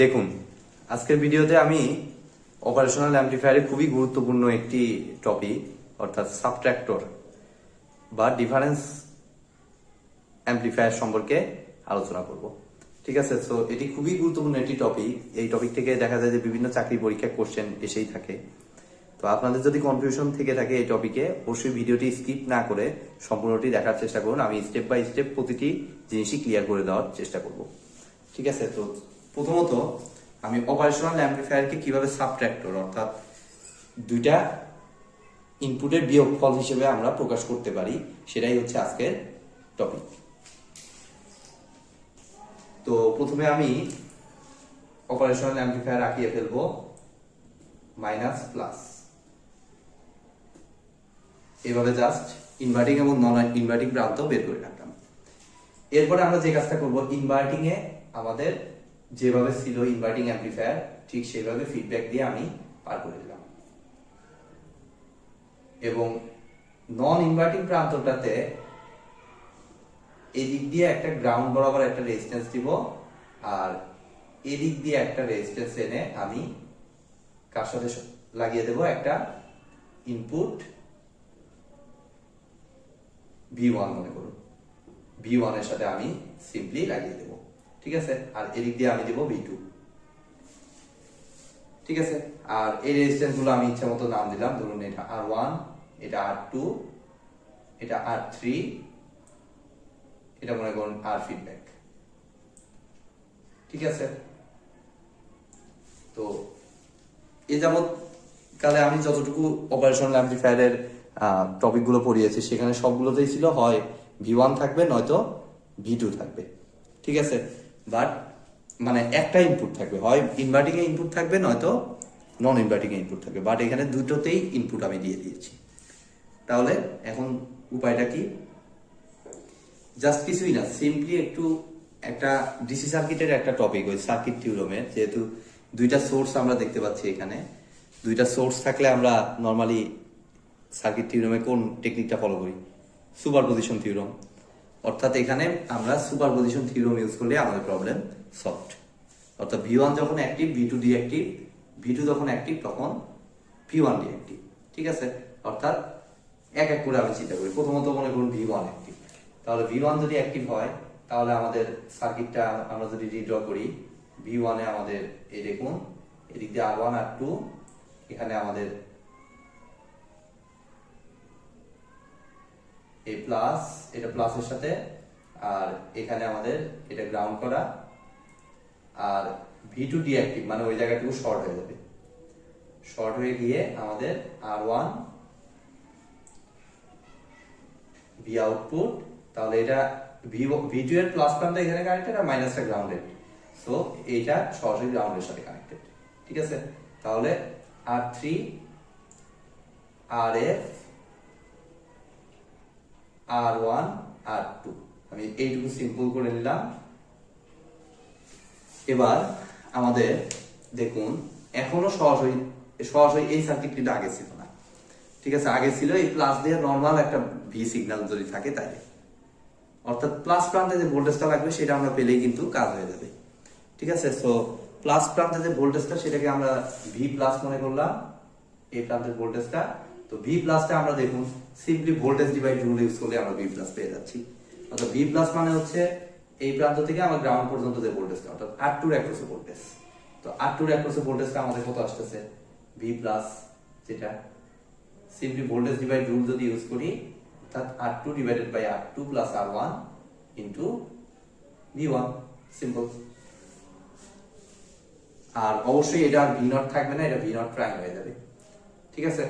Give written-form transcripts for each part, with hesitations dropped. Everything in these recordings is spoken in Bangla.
দেখুন, আজকের ভিডিওতে আমি অপারেশনাল অ্যামপ্লিফায়ারের খুবই গুরুত্বপূর্ণ একটি টপিক অর্থাৎ সাবট্রাক্টর বা ডিফারেন্স অ্যামপ্লিফায়ার সম্পর্কে আলোচনা করব। ঠিক আছে, সো এটি খুবই গুরুত্বপূর্ণ একটি টপিক। এই টপিক থেকে দেখা যায় যে বিভিন্ন চাকরি পরীক্ষায় কোশ্চেন এসেই থাকে। তো আপনাদের যদি কনফিউশন থেকে থাকে এই টপিকে, অবশ্যই ভিডিওটি স্কিপ না করে সম্পূর্ণটি দেখার চেষ্টা করুন। আমি স্টেপ বাই স্টেপ প্রতিটি জিনিসই ক্লিয়ার করে দেওয়ার চেষ্টা করব। ঠিক আছে, তো প্রথমত আমি অপারেশনাল অ্যামপ্লিফায়ারকে কিভাবে সাবট্রাক্টর অর্থাৎ দুইটা ইনপুটের বিয়োগফল হিসেবে আমরা প্রকাশ করতে পারি সেটাই হচ্ছে আজকের টপিক। তো প্রথমে আমি অপারেশনাল অ্যামপ্লিফায়ার আঁকিয়ে ফেলবো মাইনাস প্লাস, এভাবে জাস্ট ইনভার্টিং এবং নন ইনভার্টিং প্রান্ত বের করে রাখলাম। এরপরে আমরা যে কাজটা করব, ইনভার্টিং এ আমাদের যেভাবে ছিল ইনভার্টিং অ্যামপ্লিফায়ার ঠিক সেভাবে ফিডব্যাক দিয়ে আমি পার করে দিলাম, এবং নন ইনভার্টিং প্রান্তটাতে এদিক দিয়ে একটা গ্রাউন্ড বরাবর একটা রেজিস্ট্যান্স দিব, আর এদিক দিয়ে একটা রেজিস্ট্যান্স এনে আমি কার সাথে লাগিয়ে দেব, একটা ইনপুট V1 মনে করুন, V1 এর সাথে আমি সিম্পলি লাগিয়ে দেব। ঠিক আছে, আর এদিক দিয়ে আমি দেব V2। ঠিক আছে, আর এই রেজিস্ট্যান্স গুলো আমি ইচ্ছা মতো নাম দিলাম, ধরুন এটা R1, এটা R2, এটা R3, এটা মনে করুন R ফিডব্যাক। ঠিক আছে, তো এই যাবৎ কালে আমি যতটুকু অপারেশনাল অ্যামপ্লিফায়ারের টপিক গুলো পড়িয়েছি সেখানে সবগুলোতেই ছিল হয় V1 থাকবে নয়তো V2 থাকবে। ঠিক আছে, বাট মানে একটা ইনপুট থাকবে, হয় ইনভার্টিং এ ইনপুট থাকবে নয়তো নন ইনভার্টিং এ ইনপুট থাকবে, বাট এখানে দুটোতেই ইনপুট আমি দিয়ে দিয়েছি। তাহলে এখন উপায়টা কি? জাস্ট কিছুই না, সিম্পলি একটু একটা ডিসি সার্কিটের একটা টপিক, ওই সার্কিট থিওরেমের, যেহেতু দুইটা সোর্স আমরা দেখতে পাচ্ছি এখানে, দুইটা সোর্স থাকলে আমরা নর্মালি সার্কিট থিওরেমে কোন টেকনিকটা ফলো করি? Superposition theorem. অর্থাৎ এখানে আমরা সুপারপজিশন থিওরেম ইউজ করলে আমাদের প্রবলেম সলভড। অর্থাৎ V1 যখন অ্যাক্টিভ V2 ডিঅ্যাক্টিভ, V2 যখন অ্যাক্টিভ তখন V1 ডিঅ্যাক্টিভ। ঠিক আছে, অর্থাৎ এক এক করে আমি চিন্তা করি। প্রথমত মনে করুন V1 অ্যাক্টিভ, তাহলে V1 যদি অ্যাক্টিভ হয় তাহলে আমাদের সার্কিটটা আমরা যদি রিড্র করি, V1 এ আমাদের এই দেখুন এদিক দিয়ে R1 R2, এখানে আমাদের এই প্লাস, এটা প্লাসের সাথে, আর এখানে আমাদের এটা গ্রাউন্ড করা, আর V2 ডিঅ্যাক্টিভ মানে ওই জায়গাটুকু শর্ট হয়ে যাবে। শর্ট হয়ে গিয়ে আমাদের R1 V আউটপুট, তাহলে এটা V2 এর প্লাস প্রান্ত এখানে কানেক্টেড আর মাইনাসটা গ্রাউন্ডেড, সো এইটা সরাসরি গ্রাউন্ডের সাথে কানেক্টেড। ঠিক আছে, তাহলে R3 RF R1 R2 আমি এইটুকু সিম্পল করে নিলাম। এবার আমাদের দেখুন এখনো সরাসরি এই সার্কিট কিন্তু আগে ছিল না। ঠিক আছে, আগে ছিল এই প্লাস দিয়ে নর্মাল একটা ভি সিগন্যাল যদি থাকে তাই, অর্থাৎ প্লাস প্রান্তে যে ভোল্টেজটা লাগবে সেটা আমরা পেলেই কিন্তু কাজ হয়ে যাবে। ঠিক আছে, সো প্লাস প্রান্তে যে ভোল্টেজটা সেটাকে আমরা ভি প্লাস মনে করলাম, এই প্রান্তের ভোল্টেজটা। তো ভি প্লাসটা আমরা দেখুন simply voltage divide rule use করলে আমরা ভি প্লাস পেয়ে যাচ্ছি। অর্থাৎ ভি প্লাস মানে হচ্ছে এই প্রান্ত থেকে আমার গ্রাউন্ড পর্যন্ত যে ভোল্টেজটা, অর্থাৎ R2 এর অ্যাক্রসে ভোল্টেজ। তো R2 এর অ্যাক্রসে ভোল্টেজটা আমাদের কত আসতেছে? ভি প্লাস, যেটা সিম্পলি ভোল্টেজ ডিভাইড রুল যদি ইউজ করি, অর্থাৎ R2 divided by R2 plus R1 into V1, simple. আর অবশ্যই এটা আর V0 থাকবে না, এটা V0 প্রাইম হয়ে যাবে। ঠিক আছে,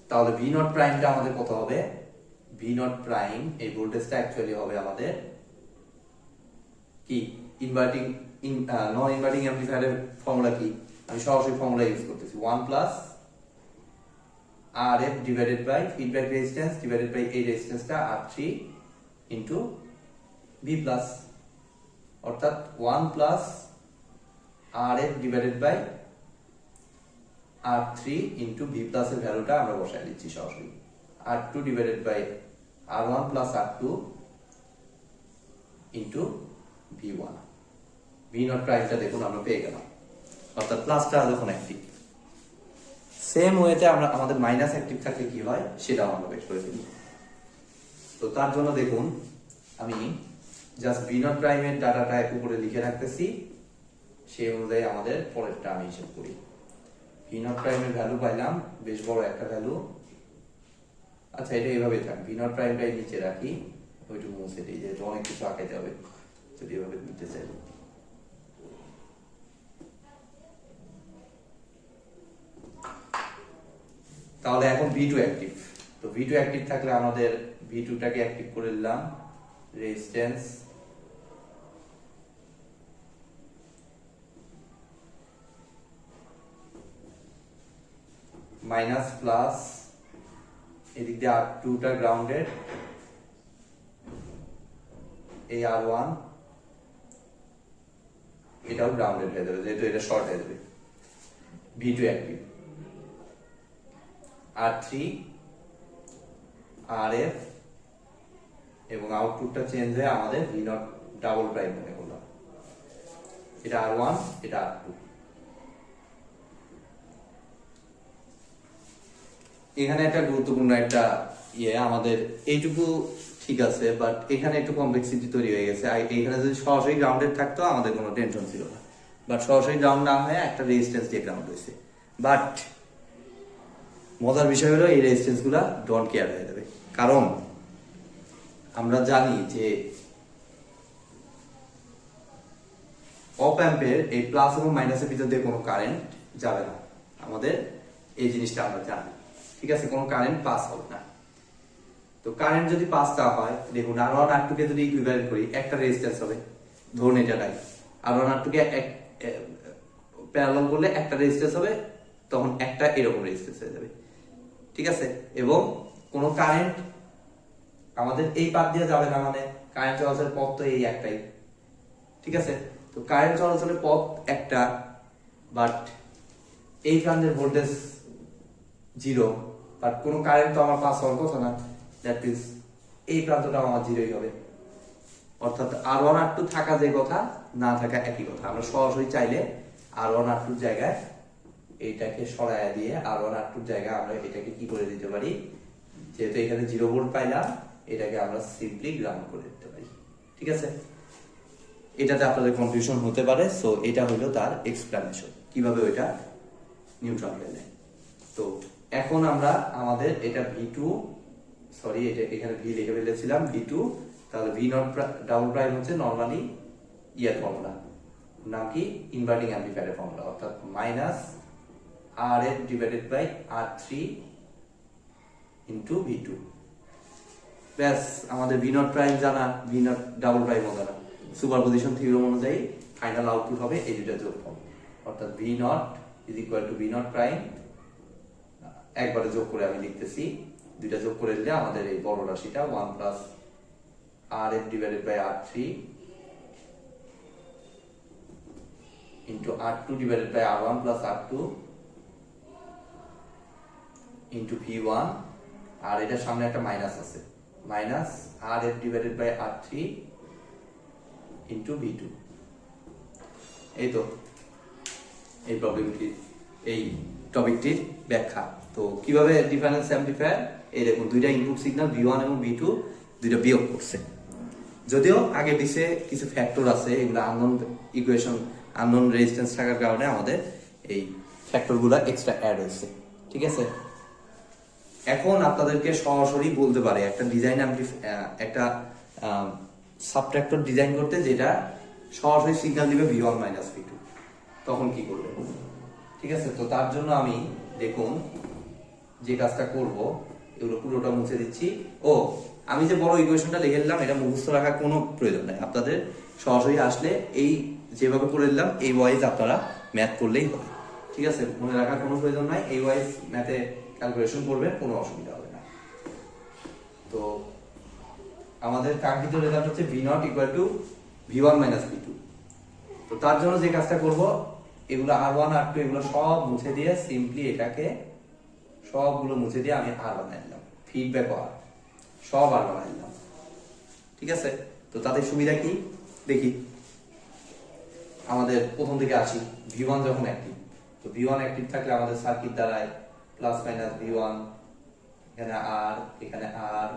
তাহলে V0 প্রাইমটা আমাদের কত হবে? V0 প্রাইম এই ভোল্টেজটা অ্যাকচুয়ালি হবে আমাদের কি ইনভার্টিং নন ইনভার্টিং অ্যামপ্লিফায়ারের ফর্মুলা কি? আমি সরাসরি ফর্মুলা ইউজ করতেছি, 1 plus RF divided by feedback resistance divided by এই রেজিস্ট্যান্সটা R3 ইনটু V প্লাস, অর্থাৎ 1 plus RF divided by R3 into V plus এর ভ্যালুটা আমরা বসাই দিচ্ছি সরাসরি, R2 divided by R1 plus R2 into V1। V naught প্রাইমটা দেখুন আমরা পেয়ে গেলাম, অর্থাৎ প্লাসটা যখন অ্যাক্টিভ। সেম ওয়েতে আমরা আমাদের মাইনাস অ্যাক্টিভ থাকলে কি হয় সেটাও আমরা বের করে ফেলি। তো তার জন্য দেখুন আমি জাস্ট ভি নট প্রাইমের ডাটাটা উপরে লিখে রাখতেছি, সেই অনুযায়ী আমাদের পরেরটা আমি হিসেব করি। ভি নট প্রাইমের ভ্যালু পাইলাম, বেশ বড় একটা ভ্যালু। আচ্ছা এটা এইভাবে থাক, ভি নট প্রাইমটাই নিচে রাখি, ওইটুকু মুছে দিই, যেহেতু অনেক কিছু আঁকাইতে হবে যদি এভাবে নিতে চাই। তাহলে এখন V2 অ্যাক্টিভ। তো V2 অ্যাক্টিভ থাকলে আমাদের V2 টাকে অ্যাক্টিভ করে দিলাম, রেজিস্ট্যান্স মাইনাস প্লাস, এদিক দিয়ে R2 টা গ্রাউন্ডেড, এই R1 এটাও গ্রাউন্ডেড হয়ে যাবে যেহেতু এটা শর্ট হয়ে যাবে। V2 অ্যাক্টিভ, R3 RF এবং আউটপুটটা চেঞ্জ হয়ে আমাদের V নট ডাবল প্রাইম মনে করলাম, এটা R1 এটা R2। এখানে একটা গুরুত্বপূর্ণ একটা আমাদের এইটুকু ঠিক আছে, বাট এখানে একটু কমপ্লেক্সিটি তৈরি হয়ে গেছে। এখানে যদি সরাসরি গ্রাউন্ডেড থাকতো আমাদের কোনো টেনশন ছিল না, বাট সরাসরি গ্রাউন্ড না হয়ে একটা রেজিস্ট্যান্স দিয়ে গ্রাউন্ড হয়েছে। বাট মজার বিষয় হলো এই রেজিস্ট্যান্স গুলা ডোন্ট কেয়ার হয়ে যাবে, কারণ আমরা জানি যে অপ অ্যাম্পের এই প্লাস এবং মাইনাসের ভিতর দিয়ে কোনো কারেন্ট যাবে না, আমাদের এই জিনিসটা আমরা জানি, ঠিক আছে? কোনো কারেন্ট পাস হবে না। তো কারেন্ট যদি পাস না হয়, দেখুন R1 R2 কে যদি ইকুইভ্যালেন্ট করি একটা রেজিস্ট্যান্স হবে, ধরুন এটা নাই, R1 R2 কে প্যারালাল করলে একটা রেজিস্ট্যান্স হবে, তখন একটা এরকম রেজিস্ট্যান্স হয়ে যাবে, ঠিক আছে? এবং কোনো কারেন্ট আমাদের এই পাথ দিয়ে যাবে না, মানে কারেন্ট চলাচলের পথ তো এই একটাই, ঠিক আছে? তো কারেন্ট চলাচলের পথ একটা, বাট এই প্রান্তের ভোল্টেজ 0, বাট কোনো কারেন্ট তো আমার পাস হওয়ার কথা না, দ্যাট মিন্স এই প্রান্তটা আমার 0ই হবে। অর্থাৎ R1 R2 থাকা যে কথা, না থাকা একই কথা। আমরা সরাসরি চাইলে R1 R2 জায়গায় এইটাকে সরায়া দিয়ে R1 R2 জায়গায় আমরা এটাকে কি করে দিতে পারি, যেহেতু এখানে 0 ভোল্ট পাইলাম, এটাকে আমরা সিম্পলি গ্রাউন্ড করে দিতে পারি, ঠিক আছে? এটাতে আপনাদের কনফিউশন হতে পারে, সো এটা হলো তার এক্সপ্লেনেশন কিভাবে ওইটা নিউট্রাল হয়ে যায়। তো এখন আমরা আমাদের এটা V2, সরি এটা এখানে V লিখে ফেলেছিলাম V2, তাহলে V নট ডাবল প্রাইম হচ্ছে নরমালি ফর্মুলা, নাম কি ইনভার্টিং অ্যাম্পলিফায়ারের ফর্মুলা, অর্থাৎ minus RF divided by R3 into V2। ব্যাস, আমাদের V নট প্রাইম জানা, V নট ডাবল প্রাইম জানা, সুপারপজিশন থিওরেম অনুযায়ী ফাইনাল আউটপুট হবে এই দুটো যোগফল, অর্থাৎ V not is equal to V not prime, একবারে যোগ করে আমি লিখতেছি, দুইটা যোগ করে দিলে আমাদের এই বড় রাশিটা 1 plus RF divided by R3 into R2 divided by R1 plus R2 into V1, আর এটার সামনে একটা মাইনাস আছে, minus RF divided by R3 into V2। এই তো এই প্রবলেমটি, এই টপিকটির ব্যাখ্যা। তো কিভাবে ডিফারেন্স অ্যাম্পলিফায়ার, এই দেখুন দুইটা ইনপুট সিগন্যাল V1 এবং V2 দুইটা বিয়োগ করছে, যদিও আগে পিছে কিছু ফ্যাক্টর আছে, এগুলো আননোন ইকুয়েশন, আননোন রেজিস্ট্যান্স থাকার কারণে আমাদের এই ফ্যাক্টরগুলো এক্সট্রা অ্যাড হয়েছে, ঠিক আছে? এখন আপনাদেরকে সরাসরি বলতে পারে একটা ডিজাইন একটা সাবট্রাক্টর ডিজাইন করতে, যেটা সরাসরি সিগন্যাল দিবে V1 মাইনাস V2, তখন কি করবে, ঠিক আছে? তো তার জন্য আমি দেখুন যে কাজটা করব, এগুলো পুরোটা মুছে দিচ্ছি। ও আমি যে বড় ইকুয়েশনটা লিখে দিলাম, এটা মুখস্থ রাখার কোনো প্রয়োজন নাই, আপনাদের সরাসরি আসলে এই যেভাবে করে দিলাম এই ওয়াইজ আপনারা ম্যাথ করলেই হবে, ঠিক আছে? মনে রাখার কোনো প্রয়োজন নাই, এই ওয়াইজ ম্যাথে ক্যালকুলেশন করবেন, কোনো অসুবিধা হবে না। তো আমাদের কাঙ্ক্ষিত রেজাল্ট হচ্ছে V not equal to V1 minus V2। তো তার জন্য যে কাজটা করব, এগুলো R1 R2 এগুলো সব মুছে দিয়ে সিম্পলি এটাকে সবগুলো মুছে দিয়ে আমি R বানাই দিলাম, ফিডব্যাক আর সব আর বানাই দিলাম। ঠিক আছে, তো তাদের সুবিধা কি দেখি। আমাদের প্রথম থেকে আসি, V1 যখন অ্যাক্টিভ, তো V1 অ্যাক্টিভ থাকলে আমাদের সার্কিট দ্বারায় প্লাস মাইনাস V1, এখানে আর, এখানে আর,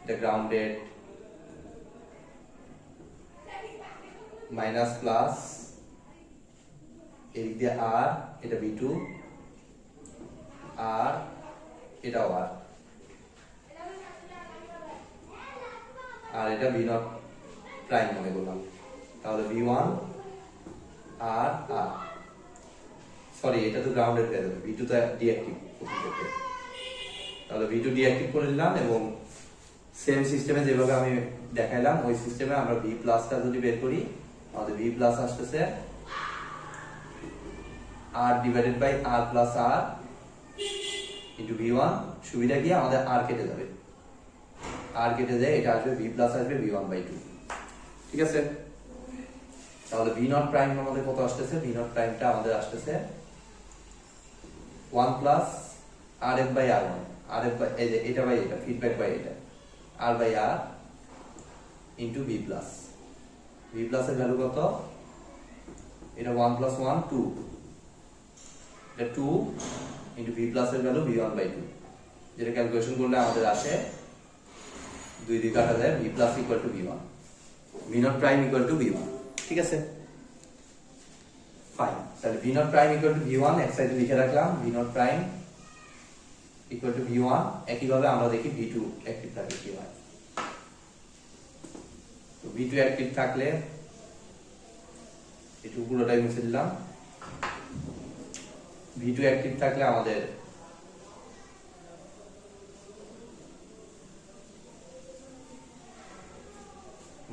এটা গ্রাউন্ডেড, মাইনাস প্লাস, এদিক দিয়ে আর, এটা V2, আর এটাও আর এটা V0 প্রাইম মনে করলাম। তাহলে V1 আর আর, সরি এটা তো গ্রাউন্ডেড হয়ে যাবে, V2 তো ডিঅ্যাক্টিভ প্রথম থেকে, তাহলে V2 ডিঅ্যাক্টিভ করে দিলাম এবং সেম সিস্টেমে যেভাবে আমি দেখাইলাম ওই সিস্টেমে আমরা V প্লাসটা যদি বের করি, আমাদের V প্লাস আসতেছে R divided by R plus R into V1। সুবিধা কি, আমাদের R কেটে যাবে, R কেটে যায়, এটা আসবে V প্লাস আসবে V1 বাই 2। ঠিক আছে, তাহলে V0 প্রাইম আমাদের কত আসতেছে, V0 প্রাইমটা আমাদের আসতেছে 1 plus RF by R1, RF by এই যে এটা বাই এটা, ফিডব্যাক বাই এটা, R by R into V plus. V প্লাসের ভ্যালু কত, এটা 1 প্লাস 1 2, এটা 2 ইন্টু V প্লাসের ভ্যালু V1 বাই 2, যেটা ক্যালকুলেশন করলে আমাদের আসে 2 দিয়ে কাটা যায়, V plus equal to V1, V0 prime equal two V1। ঠিক আছে, ফাইন। তাহলে V0 prime equal two V1 এক সাইডে লিখে রাখলাম, V0 prime equal two V1। একইভাবে আমরা দেখি V2 অ্যাক্টিভ থাকলে কি হয়। তো V2 অ্যাক্টিভ থাকলে একটু পুরোটাই মুছে দিলাম। V2 অ্যাক্টিভ থাকলে আমাদের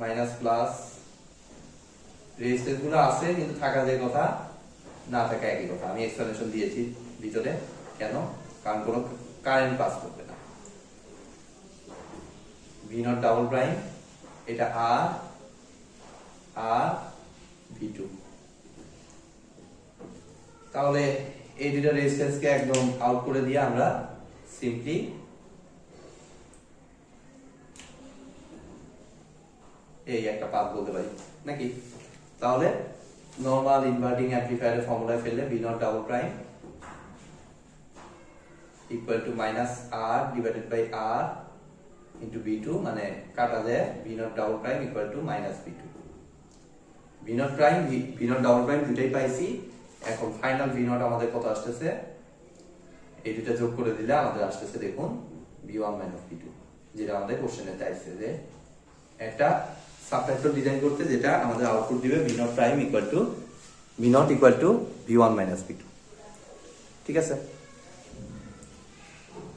মাইনাস প্লাস রেজিস্ট্যান্স গুলো আছে, কিন্তু থাকা যায় কথা, না থাকা একই কথা। আমি এক্সপ্লেনেশন দিয়েছি ভিতরে, কেন, কারণ কোনো কারেন্ট পাস করবে না। V0 ডাবল প্রাইম, এটা আর আর V2। তাহলে এই দুটো রেজিস্ট্যান্সকে একদম আউট করে দিয়ে আমরা সিম্পলি এই একটা পাথ বলতে পারি নাকি। তাহলে নরমাল ইনভার্টিং অ্যাম্পলিফায়ারের ফর্মুলায় ফেললে V0 double prime equal to minus R divided by R into V2, মানে কাটা যায় V0 double prime equal to minus V2। V0 prime V0 double prime দুটাই পাইছি। এখন ফাইনাল V0 আমাদের কত আসতেছে, এই দুটো যোগ করে দিলে আমাদের আসতেছে দেখুন V1 মাইনাস V2, যেটা আমাদের কোশ্চেনে চাইছে যে একটা সাবফ্যাক্টর ডিজাইন করতে, যেটা আমাদের আউটপুট দিবে V0 prime equal two V1 minus V2। ঠিক আছে,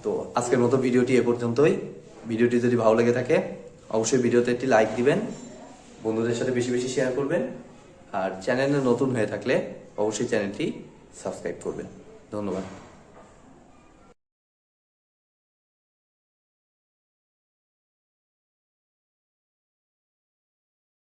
তো আজকের মতো ভিডিওটি এ পর্যন্তই। ভিডিওটি যদি ভালো লেগে থাকে অবশ্যই ভিডিওতে একটি লাইক দিবেন, বন্ধুদের সাথে বেশি বেশি শেয়ার করবেন, আর চ্যানেলে নতুন হয়ে থাকলে অবশ্যই চ্যানেলটি সাবস্ক্রাইব করবেন। ধন্যবাদ।